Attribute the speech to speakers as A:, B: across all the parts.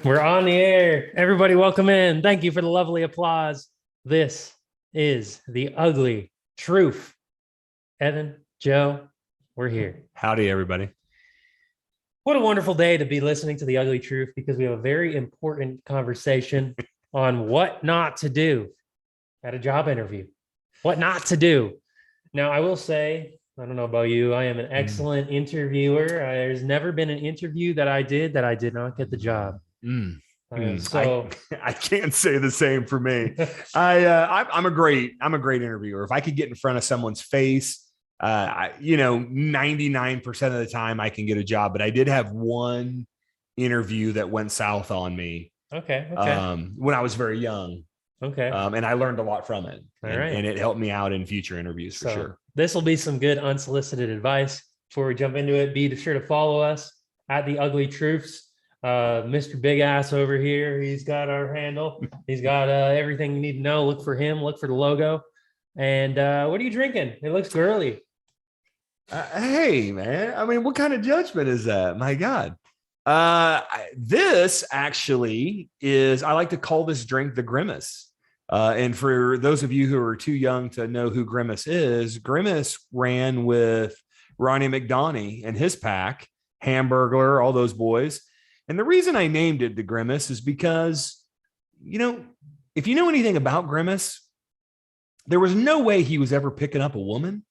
A: We're on the air. Everybody, welcome in. Thank you for the lovely applause. This is the Ugly Troof. Evan, Joe, we're here.
B: Howdy, everybody.
A: What a wonderful day to be listening to the Ugly Troof because we have a very important conversation on what not to do at a job interview. What not to do. Now, I will say, I don't know about you, I am an excellent interviewer. There's never been an interview that I did not get the job. So
B: I can't say the same for me. I'm a great interviewer. If I could get in front of someone's face, 99% of the time I can get a job. But I did have one interview that went south on me.
A: Okay.
B: When I was very young.
A: Okay.
B: And I learned a lot from it.
A: Right.
B: And it helped me out in future interviews for sure.
A: This will be some good unsolicited advice. Before we jump into it, be sure to follow us at the Ugly Troofs. Mr. Big Ass over here, he's got our handle. He's got everything you need to know. Look for him. Look for the logo. And what are you drinking? It looks girly.
B: Hey, man. I mean, what kind of judgment is that? My God. This actually is, I like to call this drink the Grimace. And for those of you who are too young to know who Grimace ran with Ronnie McDonagh and his pack, Hamburglar, all those boys. And the reason I named it the Grimace is because, if you know anything about Grimace, there was no way he was ever picking up a woman.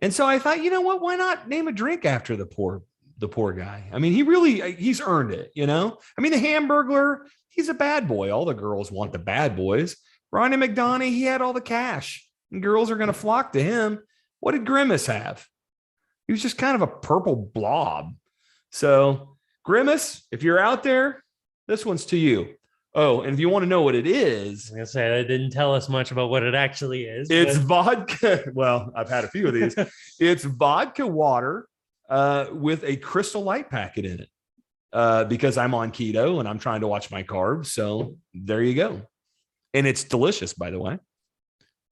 B: And so I thought, you know what, why not name a drink after the poor guy? I mean, he's earned it, I mean, the Hamburglar, he's a bad boy. All the girls want the bad boys. Ronnie McDonagh, he had all the cash and girls are going to flock to him. What did Grimace have? He was just kind of a purple blob. So Grimace, if you're out there, this one's to you. Oh, and if you want to know what it is,
A: I'm going to say they didn't tell us much about what it actually is.
B: It's vodka. Well, I've had a few of these. It's vodka water with a Crystal Light packet in it because I'm on keto and I'm trying to watch my carbs. So there you go. And it's delicious, by the way.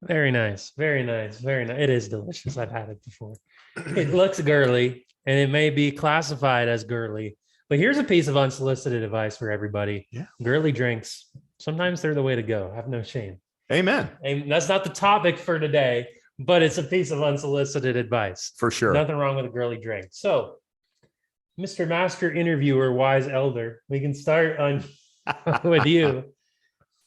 A: Very nice. Very nice. Very nice. It is delicious. I've had it before. It looks girly and it may be classified as girly. But here's a piece of unsolicited advice for everybody.
B: Yeah.
A: Girly drinks, sometimes they're the way to go. Have no shame.
B: Amen.
A: And that's not the topic for today, but it's a piece of unsolicited advice.
B: For sure.
A: Nothing wrong with a girly drink. So, Mr. Master Interviewer, Wise Elder, we can start on with you.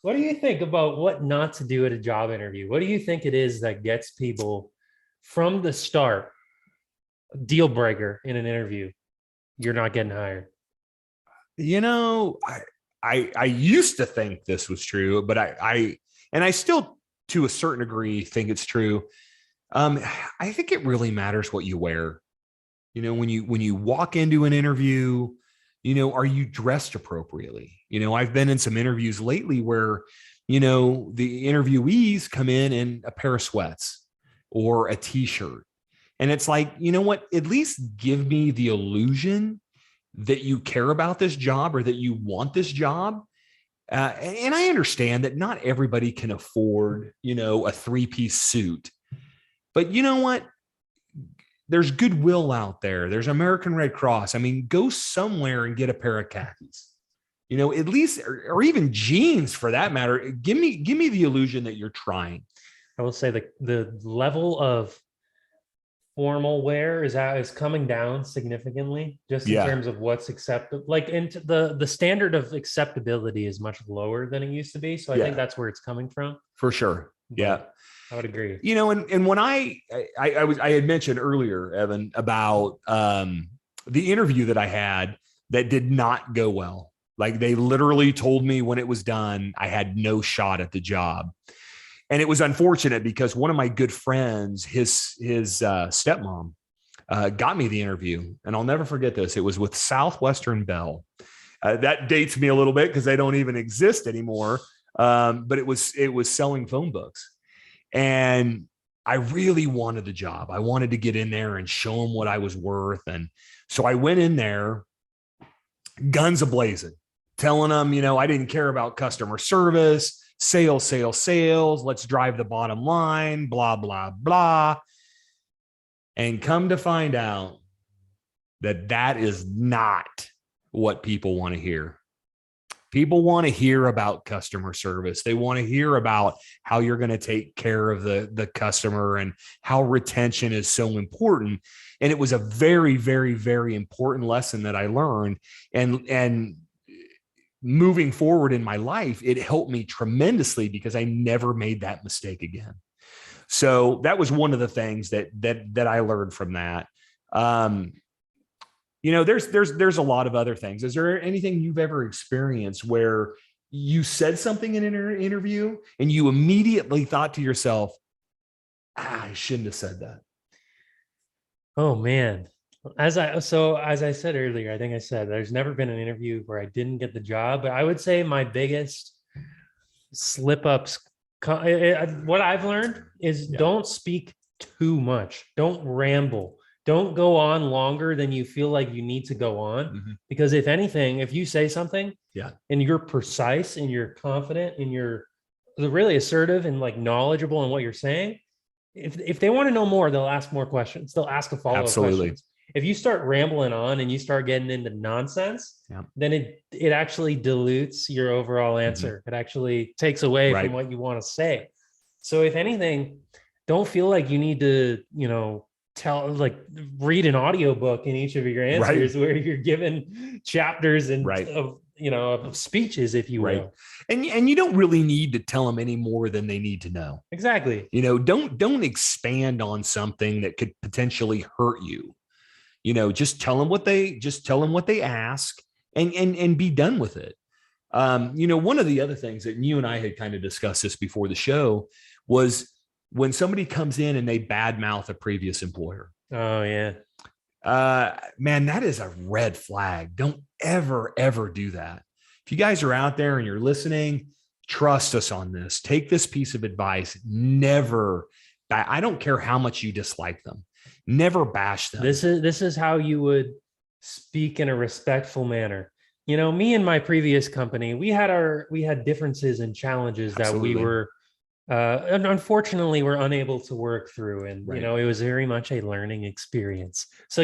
A: What do you think about what not to do at a job interview? What do you think it is that gets people from the start, deal breaker in an interview? You're not getting hired.
B: I used to think this was true, but I still, to a certain degree, think it's true. I think it really matters what you wear. When you walk into an interview, are you dressed appropriately? I've been in some interviews lately where, the interviewees come in a pair of sweats or a t-shirt. And it's like, you know what, at least give me the illusion that you care about this job or that you want this job. And I understand that not everybody can afford, a three-piece suit. But you know what? There's Goodwill out there. There's American Red Cross. I mean, go somewhere and get a pair of khakis, at least, or even jeans for that matter. Give me the illusion that you're trying.
A: I will say the level of formal wear is coming down significantly just in terms of what's acceptable. Like into the standard of acceptability is much lower than it used to be. So I think that's where it's coming from.
B: For sure. Yeah.
A: I would agree.
B: And when I had mentioned earlier, Evan, about the interview that I had that did not go well. Like they literally told me when it was done, I had no shot at the job. And it was unfortunate because one of my good friends, his stepmom, got me the interview. And I'll never forget this. It was with Southwestern Bell. That dates me a little bit because they don't even exist anymore. But it was selling phone books. And I really wanted the job. I wanted to get in there and show them what I was worth. And so I went in there, guns a-blazing, telling them, I didn't care about customer service. Sales. Let's drive the bottom line, blah, blah, blah. And come to find out that is not what people want to hear. People want to hear about customer service. They want to hear about how you're going to take care of the customer and how retention is so important. And it was a very, very, very important lesson that I learned. And moving forward in my life, it helped me tremendously because I never made that mistake again. So that was one of the things that I learned from that. There's a lot of other things. Is there anything you've ever experienced where you said something in an interview and you immediately thought to yourself, I shouldn't have said that?
A: Oh man. As I said earlier, I think I said there's never been an interview where I didn't get the job, but I would say my biggest slip ups, what I've learned is don't speak too much. Don't ramble. Don't go on longer than you feel like you need to go on. Because if anything, if you say something and you're precise and you're confident and you're really assertive and like knowledgeable in what you're saying, if they want to know more, they'll ask more questions. They'll ask a follow-up question. If you start rambling on and you start getting into nonsense, then it actually dilutes your overall answer. It actually takes away from what you want to say. So if anything, don't feel like you need to, read an audiobook in each of your answers where you're given chapters and of speeches, if you will.
B: And you don't really need to tell them any more than they need to know.
A: Exactly.
B: Don't expand on something that could potentially hurt you. Just tell them what they ask and be done with it. One of the other things that you and I had kind of discussed this before the show was when somebody comes in and they badmouth a previous employer.
A: Oh yeah.
B: Man, that is a red flag. Don't ever do that. If you guys are out there and you're listening, trust us on this. Take this piece of advice. Never, I don't care how much you dislike them. Never bash them.
A: This is how you would speak in a respectful manner. Me and my previous company, we had differences and challenges that we were unfortunately we're unable to work through, and it was very much a learning experience. So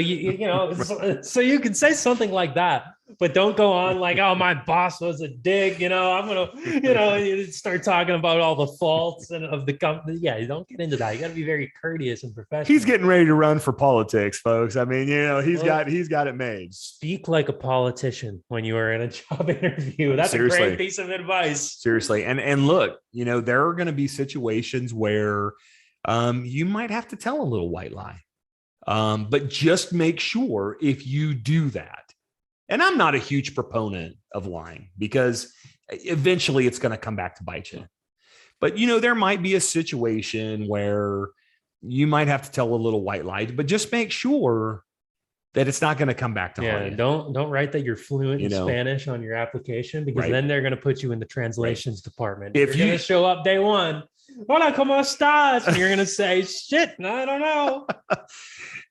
A: so you can say something like that, but don't go on like, oh, my boss was a dick, I'm gonna start talking about all the faults of the company. You don't get into that. You got to be very courteous and professional.
B: He's getting ready to run for politics, folks. I mean, he's got it made.
A: Speak like a politician when you are in a job interview. That's a great piece of advice.
B: Seriously. And look, there are going to be situations where you might have to tell a little white lie. But just make sure if you do that, and I'm not a huge proponent of lying because eventually it's going to come back to bite you. But, there might be a situation where you might have to tell a little white lie, but just make sure that it's not going to come back to haunt you.
A: Don't write that you're fluent in Spanish on your application, because then they're going to put you in the translations department. If you're going to show up day one, hola, ¿cómo estás? And you're going to say, shit, I don't know.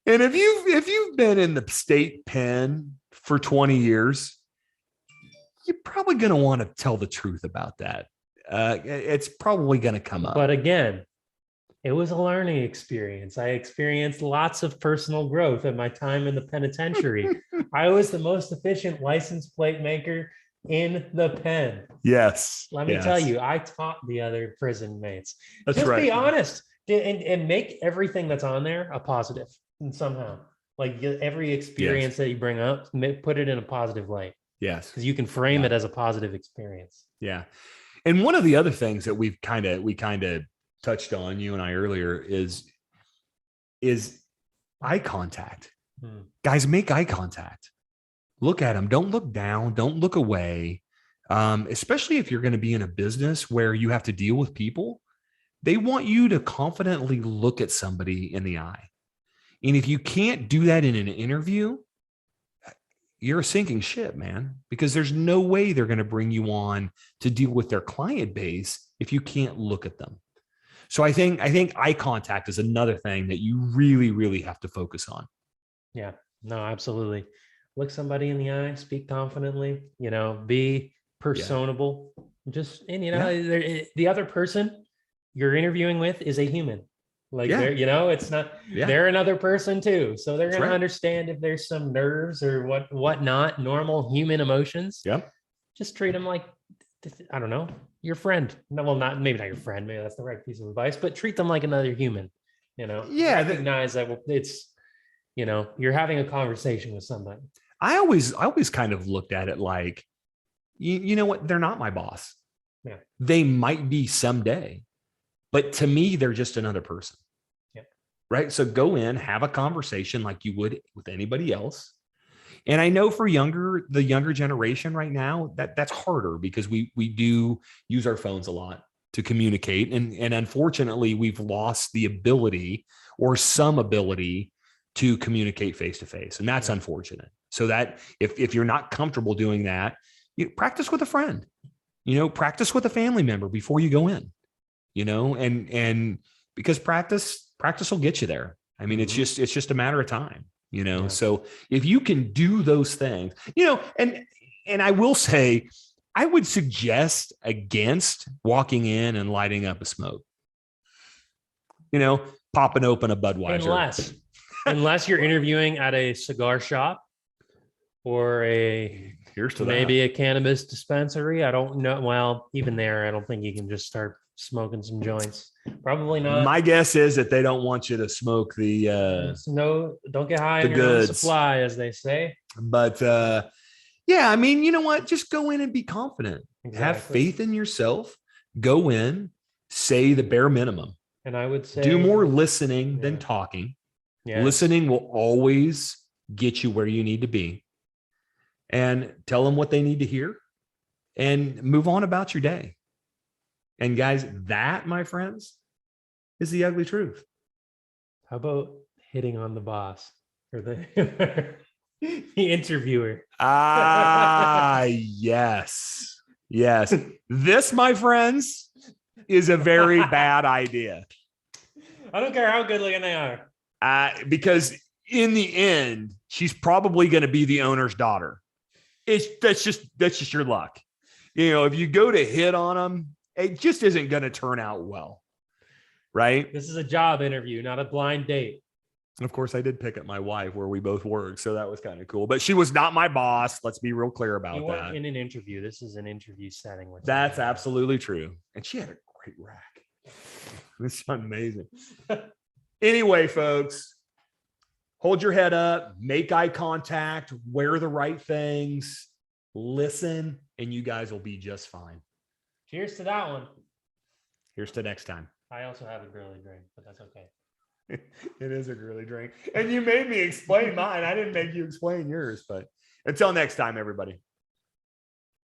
B: And if you've been in the state pen for 20 years, you're probably going to want to tell the truth about that. It's probably going to come up.
A: But again, it was a learning experience. I experienced lots of personal growth at my time in the penitentiary. I was the most efficient license plate maker in the pen.
B: Yes.
A: Let me tell you, I taught the other prison mates.
B: That's
A: Just
B: right.
A: be honest and make everything that's on there a positive somehow. Like every experience that you bring up, put it in a positive light.
B: Yes.
A: Because you can frame it as a positive experience.
B: Yeah. And one of the other things that we kind of touched on, you and I, earlier is eye contact. Guys, make eye contact. Look at them. Don't look down. Don't look away. Especially if you're going to be in a business where you have to deal with people. They want you to confidently look at somebody in the eye. And if you can't do that in an interview, you're a sinking ship, man, because there's no way they're going to bring you on to deal with their client base if you can't look at them. So I think eye contact is another thing that you really, really have to focus on.
A: Yeah, no, absolutely. Look somebody in the eye, speak confidently, be personable. Just, and the other person you're interviewing with is a human. Like, it's not, they're another person too. So they're going to understand if there's some nerves or whatnot, normal human emotions.
B: Yeah.
A: Just treat them like I don't know, your friend. No, well, not maybe not your friend. Maybe that's the right piece of advice, but treat them like another human.
B: Yeah,
A: Recognize that it's, you're having a conversation with somebody.
B: I always kind of looked at it like, you know what? They're not my boss.
A: Yeah.
B: They might be someday, but to me, they're just another person.
A: Yeah.
B: Right. So go in, have a conversation like you would with anybody else. And I know for the younger generation right now, that's harder because we do use our phones a lot to communicate. And unfortunately, we've lost the ability or some ability to communicate face to face. And that's unfortunate. So that if you're not comfortable doing that, you practice with a friend, practice with a family member before you go in, and because practice will get you there. I mean, it's just a matter of time. So if you can do those things, and I will say, I would suggest against walking in and lighting up a smoke, popping open a Budweiser.
A: Unless you're interviewing at a cigar shop or maybe a cannabis dispensary. I don't know. Well, even there, I don't think you can just start smoking some joints. Probably not.
B: My guess is that they don't want you to smoke
A: don't get high on your own supply, as they say.
B: But yeah, I mean, you know what? Just go in and be confident. Exactly. Have faith in yourself. Go in, say the bare minimum.
A: And I would say
B: do more listening than talking. Yes. Listening will always get you where you need to be. And tell them what they need to hear and move on about your day. And guys, that, my friends, is the ugly truth.
A: How about hitting on the boss or the interviewer?
B: Yes. This, my friends, is a very bad idea.
A: I don't care how good looking they are.
B: Because in the end, she's probably going to be the owner's daughter. That's just your luck. If you go to hit on them, it just isn't going to turn out well. Right?
A: This is a job interview, not a blind date.
B: And of course, I did pick up my wife where we both work. So that was kind of cool. But she was not my boss. Let's be real clear about that.
A: In an interview. This is an interview setting.
B: That's absolutely true. And she had a great rack. It's amazing. Anyway, folks, hold your head up, make eye contact, wear the right things, listen, and you guys will be just fine.
A: Cheers to that one.
B: Here's to next time.
A: I also have a girly drink, but that's okay.
B: It is a girly drink. And you made me explain mine. I didn't make you explain yours, but until next time, everybody.